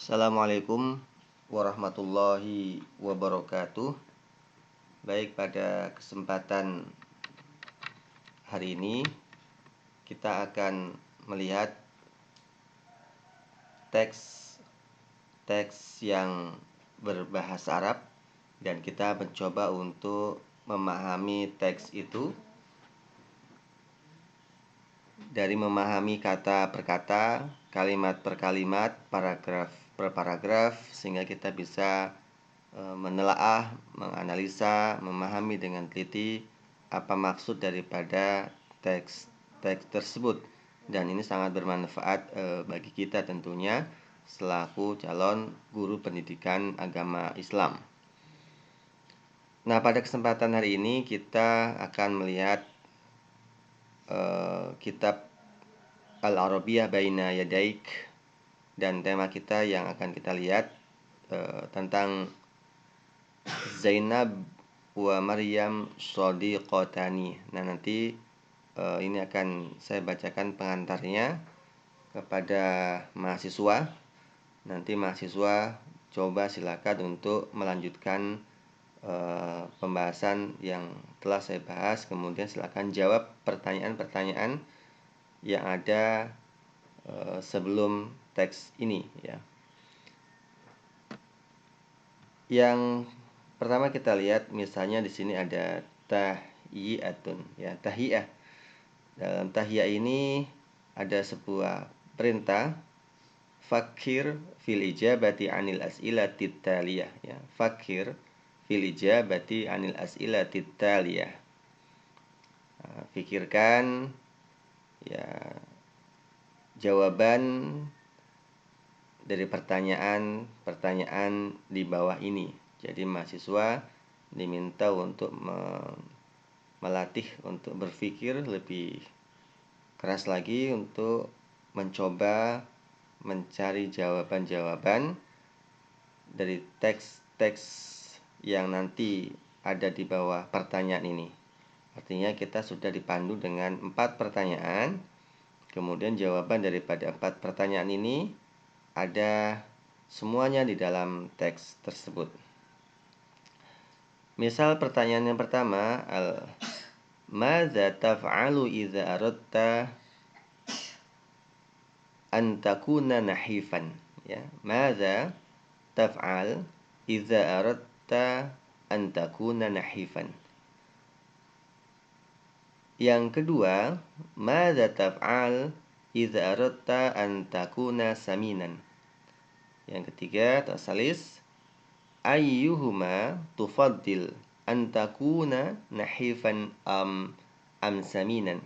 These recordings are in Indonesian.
Assalamualaikum warahmatullahi wabarakatuh. Baik, pada kesempatan hari ini kita akan melihat teks yang berbahasa Arab, dan kita mencoba untuk memahami teks itu dari memahami kata per kata, kalimat per kalimat, paragraf per paragraf, sehingga kita bisa menelaah, menganalisa, memahami dengan teliti apa maksud daripada teks tersebut. Dan ini sangat bermanfaat bagi kita tentunya selaku calon guru pendidikan agama Islam. Nah, pada kesempatan hari ini kita akan melihat kitab Al-Arabiyah Baina Yadaik, dan tema kita yang akan kita lihat tentang Zainab wa Maryam Shadiqatani. Nah, nanti ini akan saya bacakan pengantarnya kepada mahasiswa. Nanti mahasiswa coba silakan untuk melanjutkan pembahasan yang telah saya bahas. Kemudian silakan jawab pertanyaan-pertanyaan yang ada sebelum teks ini, ya. Yang pertama kita lihat, misalnya di sini ada tahiyatun, ya, tahiyah. Dalam tahiyah ini ada sebuah perintah, fakir fil ijabati anil as'ilati taliyah, ya. Fakir fil ijabati anil as'ilati taliyah. Fikirkan, ya, jawaban dari pertanyaan di bawah ini. Jadi mahasiswa diminta untuk melatih untuk berpikir lebih keras lagi untuk mencoba mencari jawaban-jawaban dari teks-teks yang nanti ada di bawah pertanyaan ini. Artinya kita sudah dipandu dengan 4 pertanyaan. Kemudian jawaban daripada 4 pertanyaan ini ada semuanya di dalam teks tersebut. Misal pertanyaan yang pertama, Madza taf'alu idza aradta an takuna nahifan, ya. Madza taf'al idza aradta an takuna nahifan. Yang kedua, madza taf'al idza aradta an takuna saminan. Yang ketiga, tasalis, ayyuhuma tufaddil an takuna nahifan am saminan.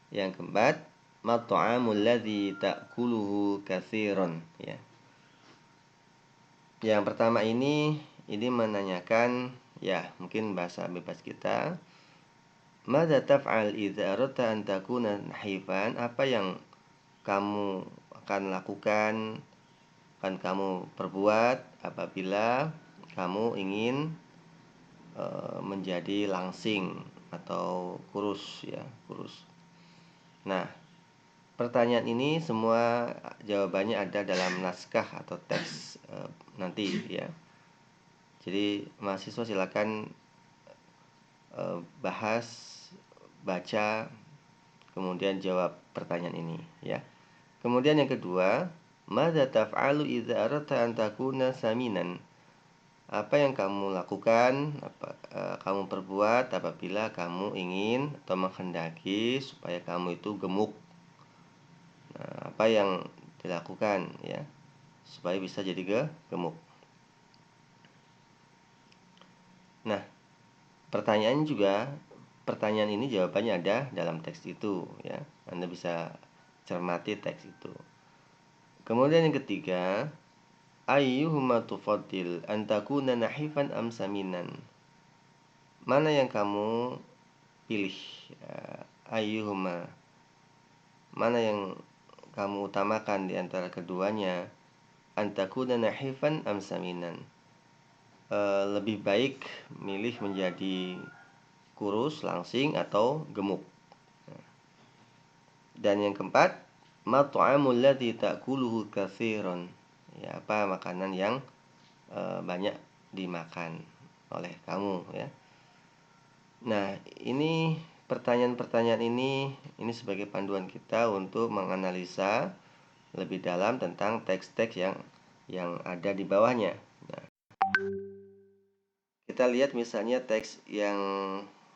Yang keempat, ma ta'amul ladzi ta'kuluhu katsiran, ya. Yang pertama ini menanyakan, ya, mungkin bahasa bebas kita. Madza taf'al idza aradta an takuna nahifan? Apa yang kamu akan lakukan, akan kamu perbuat apabila kamu ingin menjadi langsing atau kurus, ya, kurus. Nah, pertanyaan ini semua jawabannya ada dalam naskah atau teks nanti, ya. Jadi mahasiswa silakan bahas, baca, kemudian jawab pertanyaan ini, ya. Kemudian yang kedua, madza taf'alu idza aradta an takuna saminan? Apa yang kamu lakukan, kamu perbuat apabila kamu ingin atau menghendaki supaya kamu itu gemuk? Nah, apa yang dilakukan, ya, supaya bisa jadi gemuk? Nah, pertanyaan ini jawabannya ada dalam teks itu, ya. Anda bisa cermati teks itu. Kemudian yang ketiga, ayyuhuma tufaddil an takuna nahifan am saminan? Mana yang kamu pilih? Ayyuhuma, mana yang kamu utamakan di antara keduanya? An takuna nahifan am saminan? Lebih baik milih menjadi kurus, langsing, atau gemuk. Dan yang keempat, ma ta'amul ladzi ta'kuluhu katsiran? ya apa makanan yang banyak dimakan oleh kamu ya. Nah, ini pertanyaan-pertanyaan ini sebagai panduan kita untuk menganalisa lebih dalam tentang teks-teks yang ada di bawahnya. Nah, kita lihat misalnya teks yang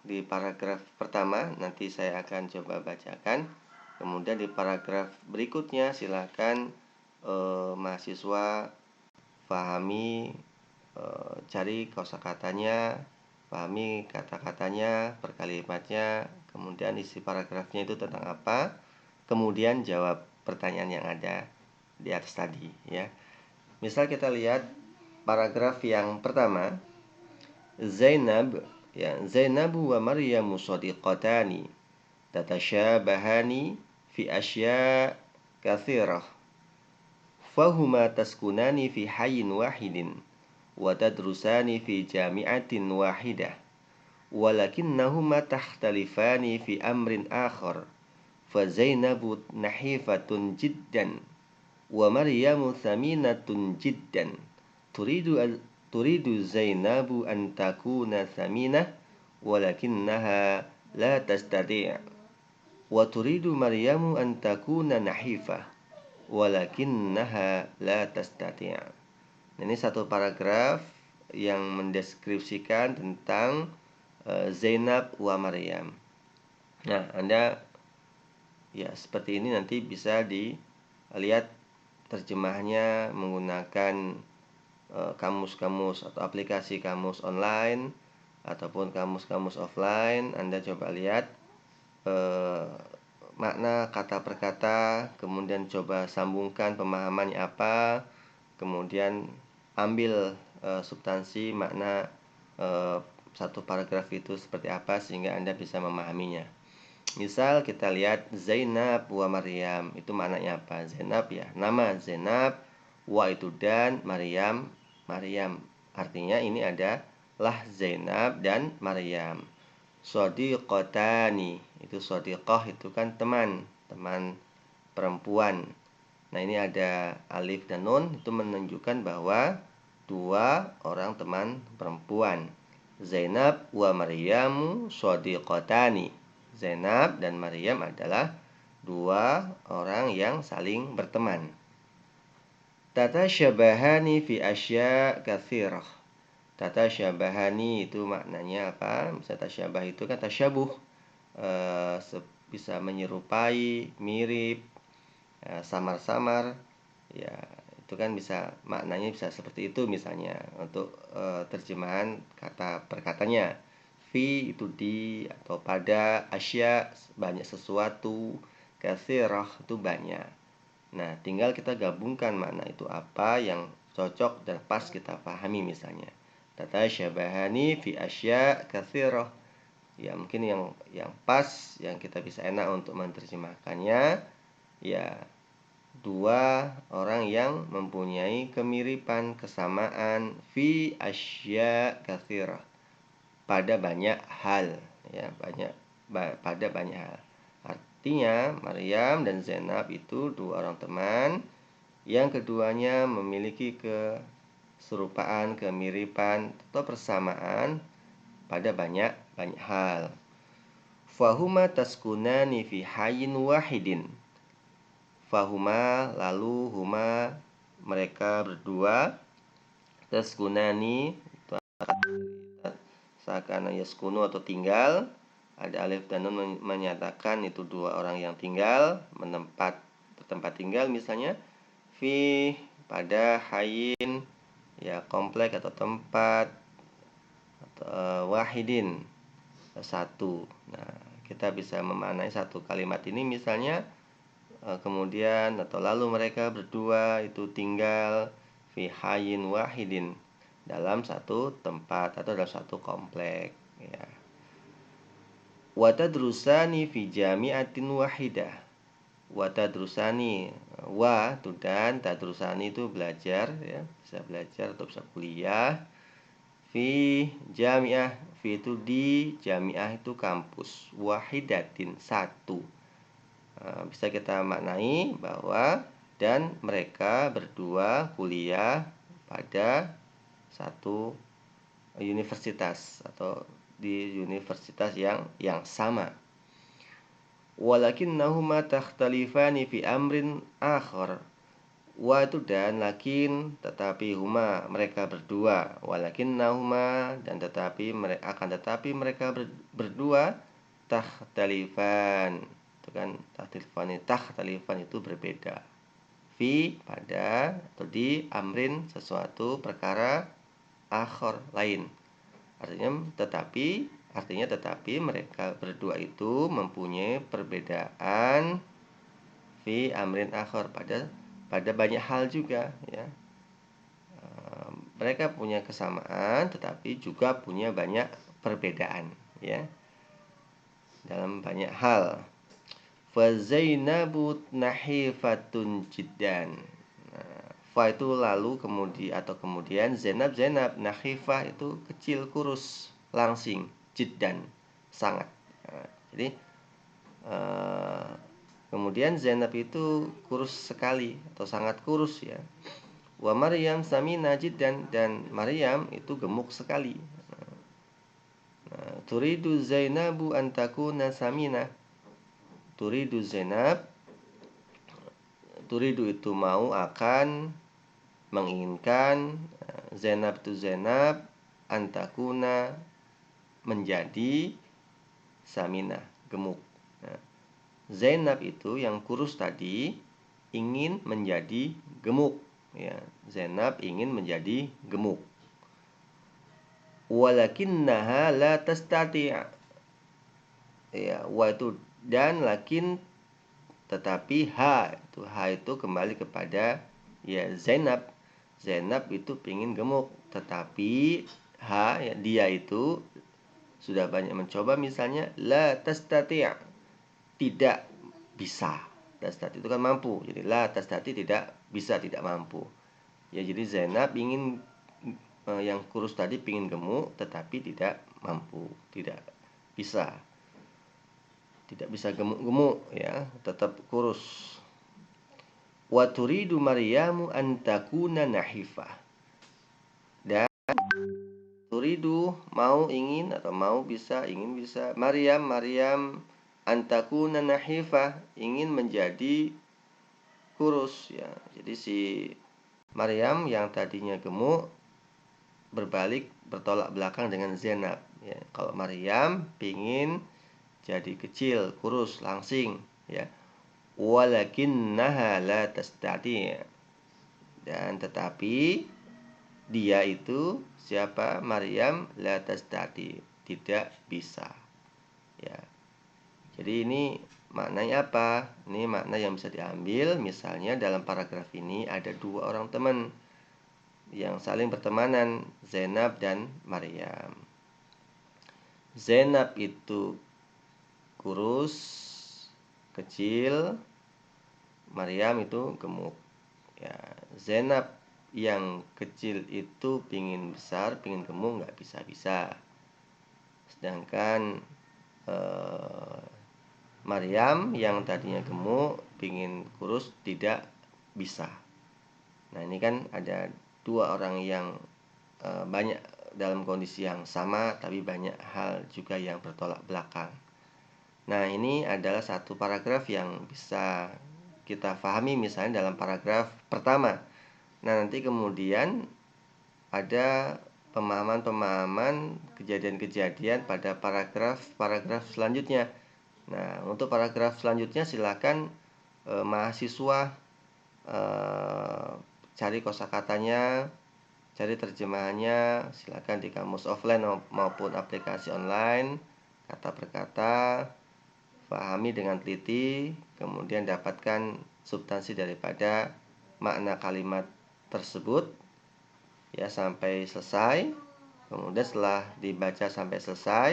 di paragraf pertama, nanti saya akan coba bacakan. Kemudian di paragraf berikutnya silakan mahasiswa pahami, cari kosakatanya, pahami kata-katanya, perkalimatnya, kemudian isi paragrafnya itu tentang apa, kemudian jawab pertanyaan yang ada di atas tadi ya. Misal kita lihat paragraf yang pertama, Zainab wa Maryamu shadiqatani tatashabahani fi asya kathirah fahuma taskunani fi hayyin wahidin wa tadrusani fi jami'atin wahidah walakinnahuma takhtalifani fi amrin akhar fa Zainabu nahifatun jiddan wa Maryamu thaminatun jiddan turidu Zainabu an takuna thaminah walakinnaha la tastati' wa turidu Maryamu an takuna nahifah walakinnaha la tastati'. Ini satu paragraf yang mendeskripsikan tentang Zainab wa Maryam. Nah, Anda ya seperti ini nanti bisa dilihat terjemahnya menggunakan kamus-kamus atau aplikasi kamus online ataupun kamus-kamus offline. Anda coba lihat makna kata per kata, kemudian coba sambungkan pemahamannya apa, kemudian ambil substansi makna satu paragraf itu seperti apa sehingga Anda bisa memahaminya. Misal kita lihat Zainab wa Maryam, itu maknanya apa? Zainab ya, nama Zainab, wa itu dan, Maryam. Artinya ini adalah Zainab dan Maryam. Shadiqatani, itu shadiqah itu kan teman perempuan. Nah, ini ada alif dan nun, itu menunjukkan bahwa dua orang teman perempuan. Zainab wa Maryamu shadiqatani. Zainab dan Maryam adalah dua orang yang saling berteman. Tatasyabahani fi asya katsirah. Tatasyabahani itu maknanya apa? Bisa tasyabah itu kan tasyabuh, bisa menyerupai, mirip, samar-samar. Ya, itu kan bisa maknanya bisa seperti itu misalnya untuk terjemahan kata perkatanya. Fi itu di atau pada, asya banyak sesuatu, katsirah itu banyak. Nah, tinggal kita gabungkan makna itu apa yang cocok dan pas kita pahami misalnya. Tatasyabahani fi asya katsirah. Ya, mungkin yang pas yang kita bisa enak untuk menerjemahkannya ya dua orang yang mempunyai kemiripan, kesamaan fi asya katsirah. Pada banyak hal ya, pada banyak hal. Artinya Maryam dan Zainab itu dua orang teman yang keduanya memiliki keserupaan, kemiripan atau persamaan pada banyak hal. Fahuma taskunani fi hayyin wahidin. Fahuma lalu huma mereka berdua, taskunani seakan yaskunu atau tinggal, ada alif dan nun menyatakan itu dua orang yang tinggal bertempat tinggal misalnya fi pada hayin ya komplek atau tempat atau wahidin satu. Nah, kita bisa memaknai satu kalimat ini misalnya kemudian atau lalu mereka berdua itu tinggal fi hayin wahidin dalam satu tempat atau dalam satu komplek ya. Wa tadrusani fi jami'atin wahidah. Wa tadrusani, wa itu dan, tadrusani itu belajar ya, bisa belajar atau bisa kuliah. Fi jami'ah, fi itu di, jami'ah itu kampus, wahidatin satu. Bisa kita maknai bahwa dan mereka berdua kuliah pada satu universitas atau di universitas yang sama. Walakinnahuma takhtalifani fi amrin akhar. Wa itu dan, lakin tetapi, huma mereka berdua, walakinnahuma dan tetapi mereka berdua takhtalifan. Itu kan takhtalifan itu berbeda. Fi pada atau di, amrin sesuatu perkara, akhar lain. Artinya tetapi mereka berdua itu mempunyai perbedaan fi amrin akhar pada banyak hal juga, ya. Mereka punya kesamaan tetapi juga punya banyak perbedaan, ya, dalam banyak hal. Fa Zainabu nahifatun jiddan. Fa itu lalu kemudian Zainab nahifah itu kecil, kurus, langsing, jiddan sangat. Jadi kemudian Zainab itu kurus sekali atau sangat kurus, ya. Wa Maryam samina jiddan, dan Maryam itu gemuk sekali. Turidu Zainabu an takuna samina. Turidu Zainab, turidu itu mau, akan, menginginkan, Zainab itu Zainab, antakuna menjadi, samina gemuk. Zainab itu yang kurus tadi ingin menjadi gemuk, ya. Zainab ingin menjadi gemuk. Walakinnaha la tastati'. Ya, wa itu dan, lakin tetapi, ha itu kembali kepada, ya, Zainab. Zainab itu ingin gemuk, tetapi ya, dia itu sudah banyak mencoba, misalnya la tastati', tidak bisa. Tastati itu kan mampu, jadi la tastati tidak bisa, tidak mampu. Ya, jadi Zainab ingin yang kurus tadi ingin gemuk tetapi tidak mampu, tidak bisa. Tidak bisa gemuk-gemuk, ya, tetap kurus. Wa turidu Maryamu an takuna nahifah. Dan turidu mau, ingin atau mau bisa, ingin bisa, Maryam an takuna nahifah, ingin menjadi kurus, ya. Jadi si Maryam yang tadinya gemuk berbalik, bertolak belakang dengan Zainab, ya. Kalau Maryam ingin jadi kecil, kurus, langsing, ya. Walakinnaha la tastati', dan tetapi dia itu, siapa? Maryam, la tastati', tidak bisa, ya. Jadi ini maknanya apa? Ini makna yang bisa diambil, misalnya dalam paragraf ini ada dua orang teman yang saling bertemanan, Zainab dan Maryam. Zainab itu kurus, kecil, Maryam itu gemuk, ya. Zainab yang kecil itu pingin besar, pingin gemuk, nggak bisa-bisa. Sedangkan Maryam yang tadinya gemuk pingin kurus, tidak bisa. Nah, ini kan ada dua orang yang banyak dalam kondisi yang sama, tapi banyak hal juga yang bertolak belakang. Nah, ini adalah satu paragraf yang bisa kita pahami misalnya dalam paragraf pertama. Nah, nanti kemudian ada pemahaman-pemahaman kejadian-kejadian pada paragraf selanjutnya. Nah, untuk paragraf selanjutnya silakan mahasiswa cari kosakatanya, cari terjemahannya, silakan di kamus offline maupun aplikasi online, kata per kata, pahami dengan teliti, kemudian dapatkan substansi daripada makna kalimat tersebut, ya, sampai selesai. Kemudian setelah dibaca sampai selesai,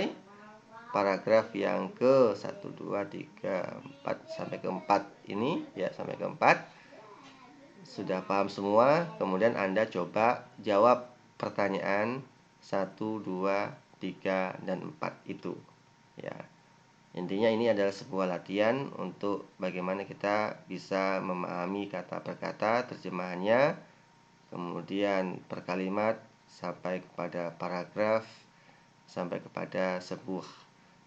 paragraf yang ke 1, 2, 3, 4 sampai ke 4 ini, ya, sampai ke 4 sudah paham semua. Kemudian Anda coba jawab pertanyaan 1, 2, 3, dan 4 itu, ya. Intinya ini adalah sebuah latihan untuk bagaimana kita bisa memahami kata per kata, terjemahannya, kemudian per kalimat, sampai kepada paragraf, sampai kepada sebuah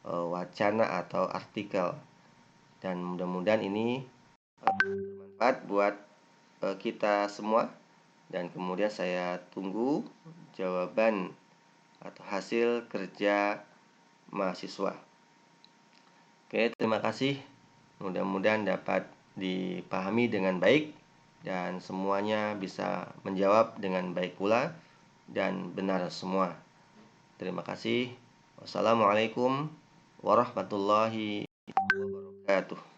wacana atau artikel. Dan mudah-mudahan ini bermanfaat buat kita semua. Dan kemudian saya tunggu jawaban atau hasil kerja mahasiswa. Oke, terima kasih. Mudah-mudahan dapat dipahami dengan baik dan semuanya bisa menjawab dengan baik pula dan benar semua. Terima kasih. Wassalamualaikum warahmatullahi wabarakatuh.